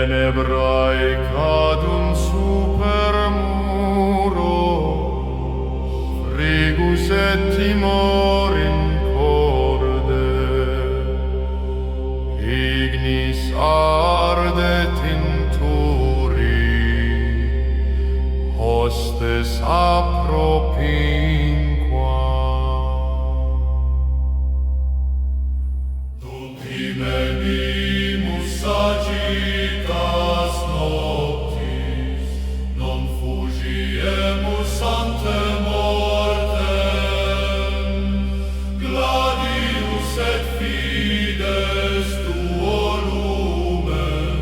Tenebrae cadunt super muro, frigus et timor in corde, ignis ardet in turi, hostes apropinqua. Dulcimebimus agitas noctis, non fugiemus ante mortem, gladius et fides tuo lumen,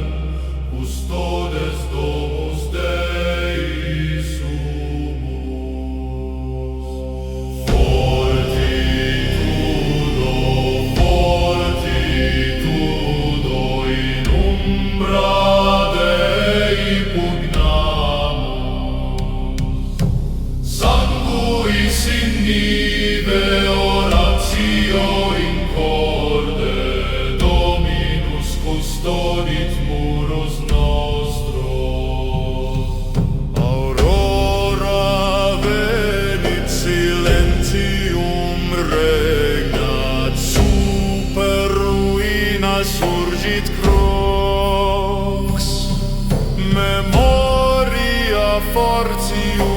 custodes domus Dei sumus. Fortitudo in umbra Dei pugnamus, sanguis in nive oratio in corde, Dominus custodit murus nostros. Aurora venit, silentium regnat, super ruinas surgit crux, memoria fortium